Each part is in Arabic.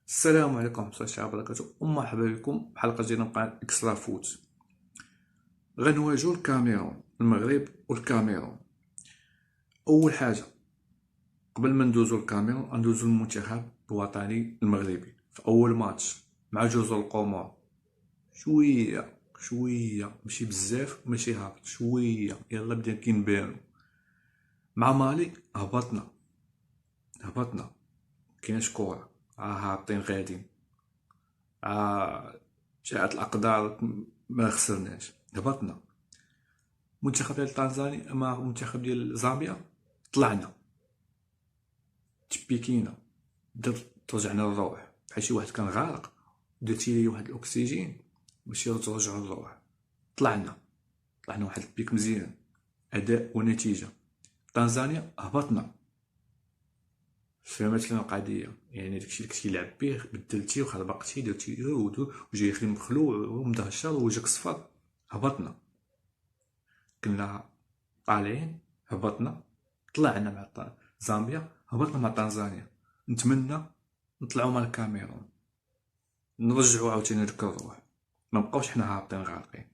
السلام عليكم ورحمة الله تعالى وبركاته، ومرحبا بكم بحلقة جديدة من قناة إكسترا فوت. غنواجهو الكاميرون، المغرب والكاميرون. أول حاجة قبل ما ندوزو الكاميرون غندوزو المنتخب الوطني المغربي في أول ماتش مع جزر القمر. شوية ماشي بزاف ماشي هابط، شوية يلا بدينا كنبانو. مع مالي هبطنا مكيناش كورة، هابطين غاديين، جاءت الأقدار ما خسرناش، هبطنا. منتخب ديال تنزانيا مع منتخب ديال زامبيا طلعنا تبيكينا، ترجعنا الروح بحال شي واحد كان غارق درتي ليه واحد الاكسجين باش ترجعو الروح. طلعنا واحد البيك مزيان، اداء ونتيجه. تنزانيا هبطنا، فهمت لنا القضيه؟ يعني داكشي اللي كنتي لعب بيه بدلتي وخربقتي درتي وجاي خي مخلوع ومدهشر ووجهك صفر. هبطنا، كنا طالعين، هبطنا، طلعنا مع زامبيا، هبطنا مع تنزانيا. نتمنى نطلعو مع الكاميرون، نرجعو عاوتاني ديك الروح، ما نبقاوش حنا هابطين غارقين.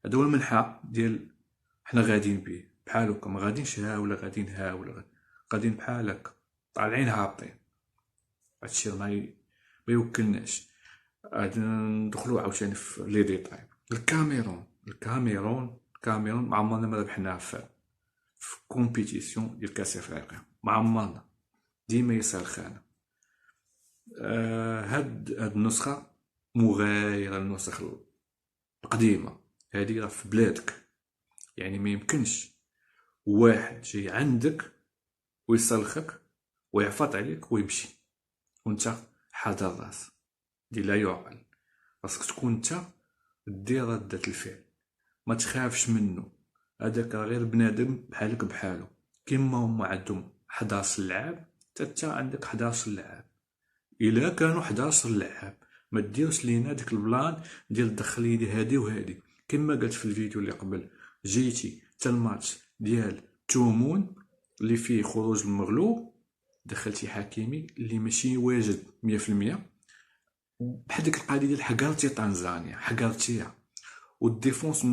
هذا هو المنحى ديال حنا غاديين بيه، بحال هكا ما غاديينش ها ولا غاديين ها ولا غاديين بحال هكا، طالعين هابطين. هادشي ما يوكلناش. غادي ندخلو عاوتاني في لي ديتاي. الكاميرون ما عمرنا ما ربحناها في كومبيتيسيون ديال كاس افريقيا، ما عمرنا، ديما يسال خانه. هاد النسخه مغايره للنسخ القديمه. هادي راه في بلادك، يعني ما يمكنش واحد جاي عندك ويسلخك ويعفط عليك ويمشي وانت حاضر الراس. دي لا يعقل. خاصك تكون انت دير ردة الفعل، ما تخافش منه. هذاك راه غير بنادم بحالك بحالو. كيما هما عندهم 11 لعاب حتى عندك 11 لعاب. الا كانوا 11 لعاب ما ديرش لينا ديك البلان ديال دخلي لي هادي وهادي. كما قلت في الفيديو اللي قبل، جيتي حتى الماتش ديال تومون اللي فيه خروج المغلوب، دخلتي حكيمي اللي ماشي واجد 100%، بحال ديك القضيه ديال حقرتي تنزانيا، حقرتيها والديفونس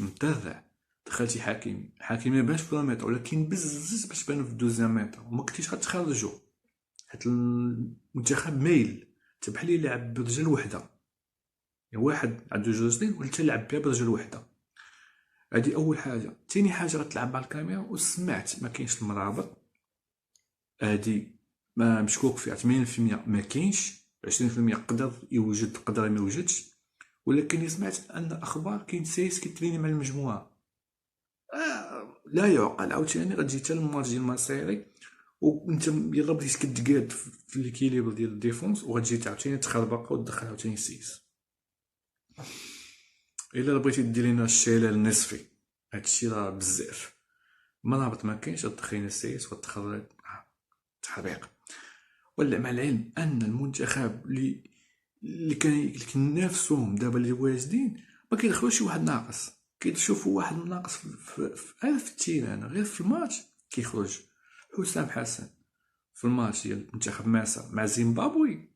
مترع. دخلتي حكيمي ما بانش في الميطا، ولكن بزز باش بان في الدوزيام ميطا وما كنتيش غتخرجو، حيت المنتخب مايل حتى بحال اللي لعب برجل وحده. يعني واحد عنده جوج ولا حتى لعب بها برجل وحده. هادي اول حاجه. تاني حاجه غتلعب مع الكاميرا وسمعت ما كاينش المرابط. هادي ما مشكوك فيها 80% ما كاينش، 20% قدر يوجد قدر ما يوجدش. ولكن سمعت ان الاخبار كاين سايس كيتريني مع المجموعه. لا يعقل. عاوتاني غتجي حتى الماتش ديال مصيري وانت يلا بديت كتقاد في ليكيليبر ديال الديفونس، وغتجي عاوتاني تخربق وتدخل عاوتاني سيس. الا بغيتي دير لينا الشلل النصفي، هادشي راه بزاف. مرابط ما كاينش، غتدخلينا السيس وتخرج تحريق. ولا مع العلم ان المنتخب اللي كننافسوهم دابا اللي واجدين ما كيدخلوش شي واحد ناقص. كيشوفوا واحد ناقص غير في التيران، غير في الماتش كيخرج. حسام حسن في الماتش ديال منتخب مصر مع زيمبابوي،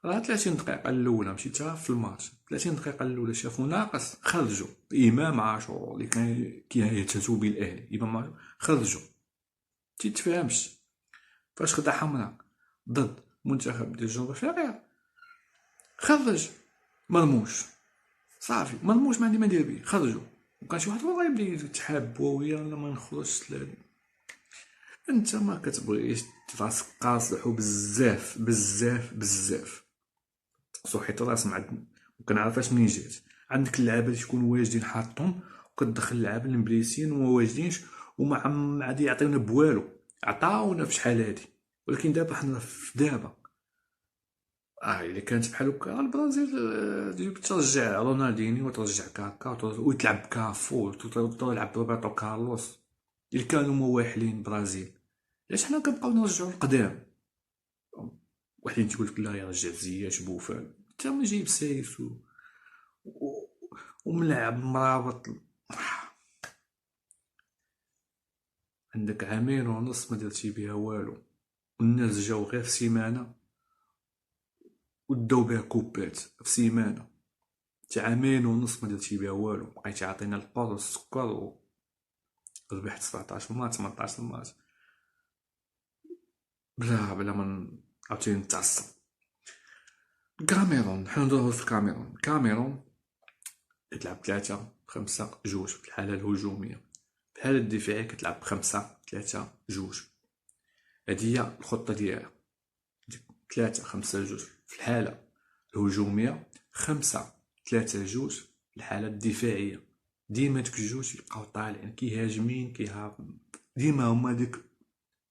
راه 30 دقيقة الأولى ماشي حتى في الماتش، 30 دقيقة الأولى شافو ناقص خرجوا. إمام عاشور اللي كان كيهتزوا به الأهلي، إمام عاشور خرجوا. تيتفهمش فاش خدا حمراء ضد منتخب ديال جنوب افريقيا، خرج مرموش. صافي مرموش ما عندي ما ندير بيه، خرجوا. وكان شي واحد والله يبدا يتحابوا ويلا ما نخرجش لا. انت ما كتبغيش راسك قاصح بزاف بزاف بزاف، حيت راس معد. وكنعرفاش منين جات. عندك اللعابه اللي تكون واجدين حاطهم، وكتدخل اللعابه المبليسين وما واجدينش وما عم عادي يعطيونا بوالو. عطاونا في شحال هادي، ولكن دابا حنا في دابا. الا كانت بحال هكا البرازيل تجيب ترجع رونالدينيو وترجع كاكا وتلعب كافو وتلعب روبرتو كارلوس. الا كانوا مواحلين البرازيل، علاش حنا كنبقاو نرجعو للقدام؟ واحد تيقول لك لا يرجع زياش بوفال، انت من جايب سايس و... وملعب مرابط. عندك عامين ونص ما درتي بها والو، والناس جاو غير في سيمانه وداو بها كوبات في سيمانه، تاع عامين ونص ما درتي بها والو، بقيتي عاطينا القرص والسكر وربحت 17 مات 18 مات بلا من عاوتاني نتعصب. الكاميرون، حنا ندوزو في الكاميرون كتلعب 3-5-2 في الحالة الهجومية، في الحالة الدفاعية كتلعب 5-3-2. هادي هي الخطة ديالها، 3-5-2 في الحالة الهجومية، 5-3-2 في الحالة الدفاعية. ديما دوك الجوج يبقاو طالعين كيهاجمين كيهاجمين، ديما هما دوك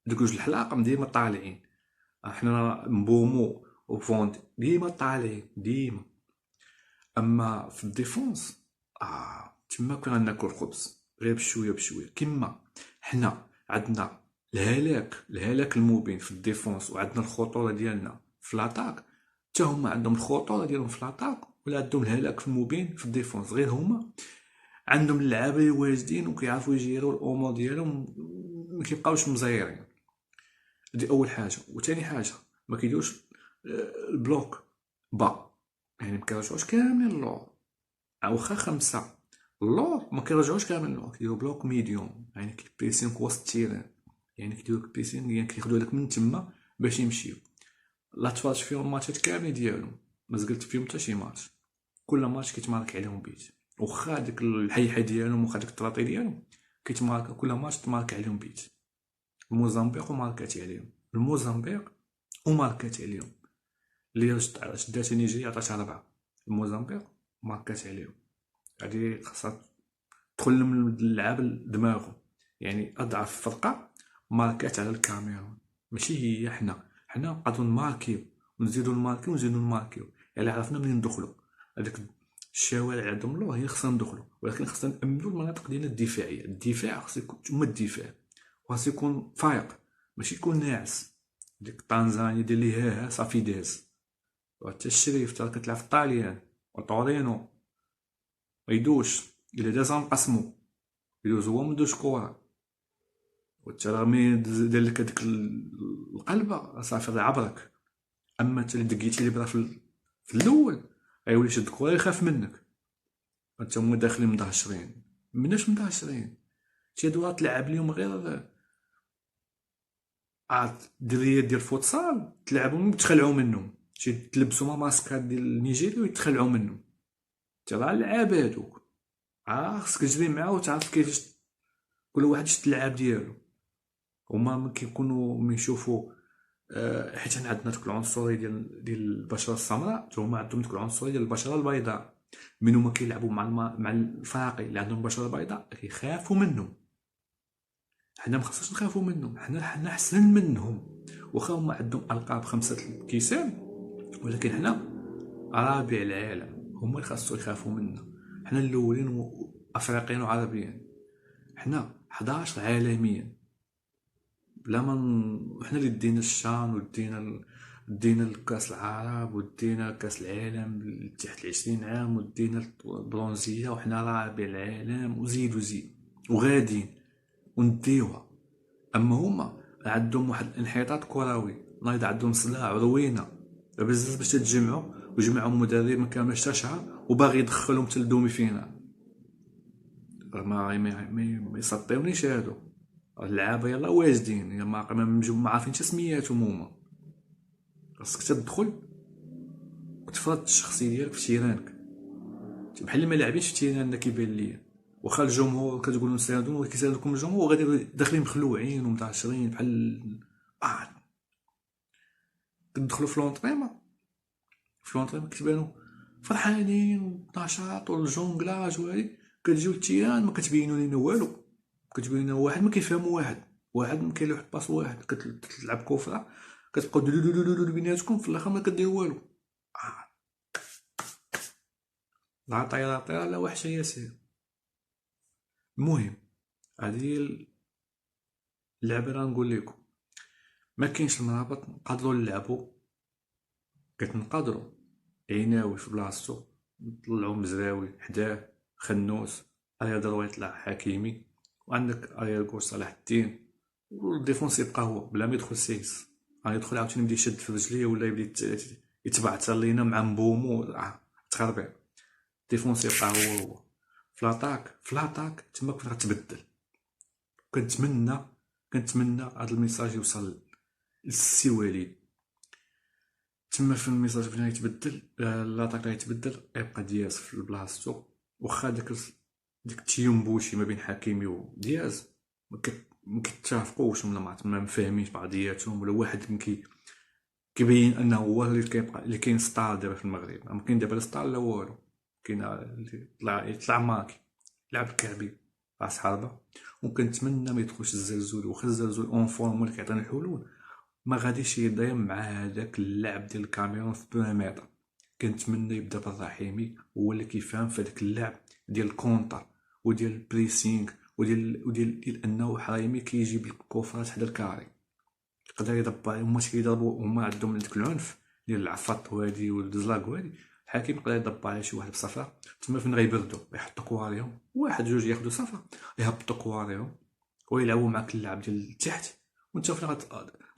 جوج الحلاقم ديما طالعين. حنا مبومو وفوند ديما طالعين ديما. اما في الديفونس تما كنا ناكل الخبز غير بشويه بشويه. كما حنا عندنا الهلاك المبين في الديفونس، وعندنا الخطوره ديالنا في لاطاك، حتى هما عندهم الخطوره ديالهم في لاطاك ولا عندهم الهلاك المبين في الديفونس. غير هما عندهم اللعابه اللي واجدين وكيعرفوا يجيروا الامور ديالهم، ما كيبقاوش مزيرين. دي اول حاجه. وثاني حاجه ما كيديروش البلوك با، يعني ما كيرجعوش كامل اللور. واخا 5 اللور ما كيرجعوش كامل اللور، كيديروا بلوك ميديوم، يعني كيبريسينك وسط التيران، يعني كيديروا بريسينغ، يعني كياخدوا لك من تما باش يمشيو. لا تفرجت فيهم الماتشات كاملين ديالهم، ما زقلت فيهم حتى شي ماتش، كل ماتش كيتمارك عليهم بيت. واخا ديك الحيحه ديالهم واخا ديك الطراطي ديالهم كيتمارك، كل ماتش تمارك عليهم بيت. الموزمبيق وماركات عليهم، الموزمبيق وماركات عليهم، اللي شدات نيجيريا عطاتها 4، الموزمبيق ماركات عليهم. هادي خاصها تدخل من اللعاب لدماغهم، يعني اضعف فرقه ماركات على الكاميرون، ماشي هي حنا نقدروا نماركيو ونزيدو نماركيو، يعني عرفنا منين ندخلوا. هذاك الشوارع عندهم الله هي خصنا ندخلوا، ولكن خصنا نامنوا المناطق ديالنا الدفاعيه. الدفاع خصو يكون هما الدفاع، خاص يكون فايق ماشي يكون ناعس. ديك طنزانيا دير لي ها صافي داز. وحتى الشريف تا كتلعب في الطاليان وطورينو ميدوش، الا داز غنقسمو، يدوز هو مدوش كورة، والترغمي دير لك هاديك القلبة صافي راه عبرك. اما انت اللي دقيتي الابره في الاول غيولي يشد الكورة يخاف منك، انت هما داخلين مدهشرين. مناش مدهشرين، شي هادو تلعب ليهم غير الدريات ديال الفوتسال، تلعبهم تخلعوا منهم، شي تلبسوا ما ماسكات ديال نيجيريا ويتخلعوا منهم. ترى اللعاب هادوك خصك تجري معاه وتعرف كيفاش كل واحد شد اللعاب ديالو. هما من كيكونوا من يشوفوا حيت حنا عندنا ديك العنصريه ديال البشره السمراء، هما عندهم ديك العنصريه ديال البشره البيضاء. من هما كيلعبوا مع الفراقي اللي عندهم بشره بيضاء كيخافوا منهم. حنا ما خصناش نخافوا منهم، حنا احسن منهم. واخا هما عندهم القاب 5 الكيسان، ولكن حنا رابع العالم، هما اللي خاصو يخافوا منا. حنا الاولين افريقيين وعربيين، حنا 11 عالميا بلا ما حنا اللي دينا الشان ودينا الكاس العرب ودينا كاس العالم تحت 20 عام ودينا البرونزيه، وحنا رابع العالم وزيد وغاديين ونديوها. اما هما عندهم واحد الانحطاط كروي، نايض عندهم صلاع وروينه بزاف باش تتجمعوا، وجمعهم مدرب ما كاملش حتى شهر وباغي يدخلهم حتى لدومي فينال. ما يسطيونيش هادو اللعابه، يلا واجدين يا ما عارفين حتى سمياتهم هما. خاصك تدخل وتفرض الشخصيه ديالك في تيرانك، بحال ما لاعبينش في تيراننا كيبان ليا. واخا الجمهور كتقولوا نساندو ولكن كيساندوكم الجمهور وغادي داخلين مخلوعين ومتعشرين بحال كتدخلوا في لونطريمون كتبانوا فرحانين ونشاط والجونغلاج وهادي، كتجيو التيران ما كتبينوا لينا والو. كتبين لنا واحد ما كيفهم واحد ما كاين له واحد باس واحد، كتلعب كفره كتبقاو دلو بيناتكم في الاخر ما كديروا والو. لا طيره لا وحشه ياسير. المهم هذه اللعبه راه نقول لكم ما كاينش المرابط نقدروا نلعبوا، كنقدروا عيناوي في بلاصتو نطلعوا مزراوي حداه خنوس يهضر يطلع حكيمي، وعندك اريال كور صلاح الدين، والديفونس يبقى هو بلا ما يدخل سيس غيدخل عاوتاني يبدا يشد في رجليه ولا يبدا يتبعثر لينا مع مبومو تخربيق. ديفونس يبقى هو في لاطاك تما كنت غتبدل. كنتمنى هاد الميساج يوصل للسي وليد. تما في الميساج فين غيتبدل لاطاك غيتبدل يبقى دياز في بلاصتو. واخا ديك التيومبوشي ما بين حكيمي ودياز ما كيتفقوش ولا ما مفاهمينش بعضياتهم، ولا واحد كيبين انه هو اللي كيبقى اللي كاين ستار دابا في المغرب. ما كاين دابا لا ستار لا والو. كاين اللي يطلع ماكي لعب الكعبي راس حربه. وكنتمنى ما يدخلش الزلزول، واخا الزلزول اون فورم ولا كيعطينا الحلول ما غاديش يضيع مع هذاك اللعب ديال الكاميرون في 2 متر. كنتمنى يبدا بالرحيمي هو اللي كيفهم في هذاك اللعب ديال الكونتر وديال البريسينغ وديال انه حرايمي كيجيب الكوفرات حدا الكاري. يقدر يضرب هما كيضربوا هما عندهم ديك العنف ديال العفط وهادي والدزلاك وهادي. الحكيم يقدر يضرب على شي واحد بصفره تما فين غيبردوا يحطوا كواريهم واحد جوج ياخذوا صفره يهبطوا كواريهم ويلعبوا معاك اللعب ديال التحت. وانت فين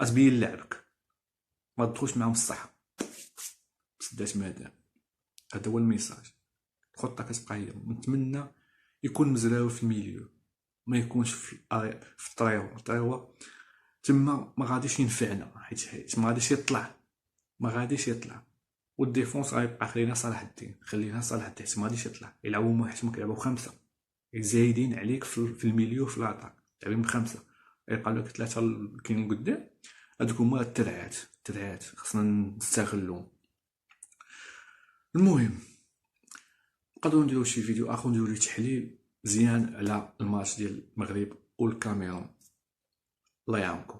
غتبين لعبك ما تدخلش معاهم الصح. سدات مادام هذا هو الميساج. الخطه كتبقى هي. نتمنى يكون مزراوي في الميليو ما يكونش في الطريوه تما ما غاديش ينفعنا حيت ما غاديش يطلع. والديفونس غيبقى خلينا صلاح الدين حيت ما غاديش يطلع. يلعبوا حيت ما كيلعبوا خمسه زايدين عليك في الميليو في لاطاك تلعبين بخمسه. يبقى لك 3 كاينين قدام هادوك هما الترعات خصنا نستغلهم. المهم نقدروا نديرو شي فيديو اخر نديرو تحليل مزيان على الماتش ديال المغرب والكاميرون. الله يعاونكم.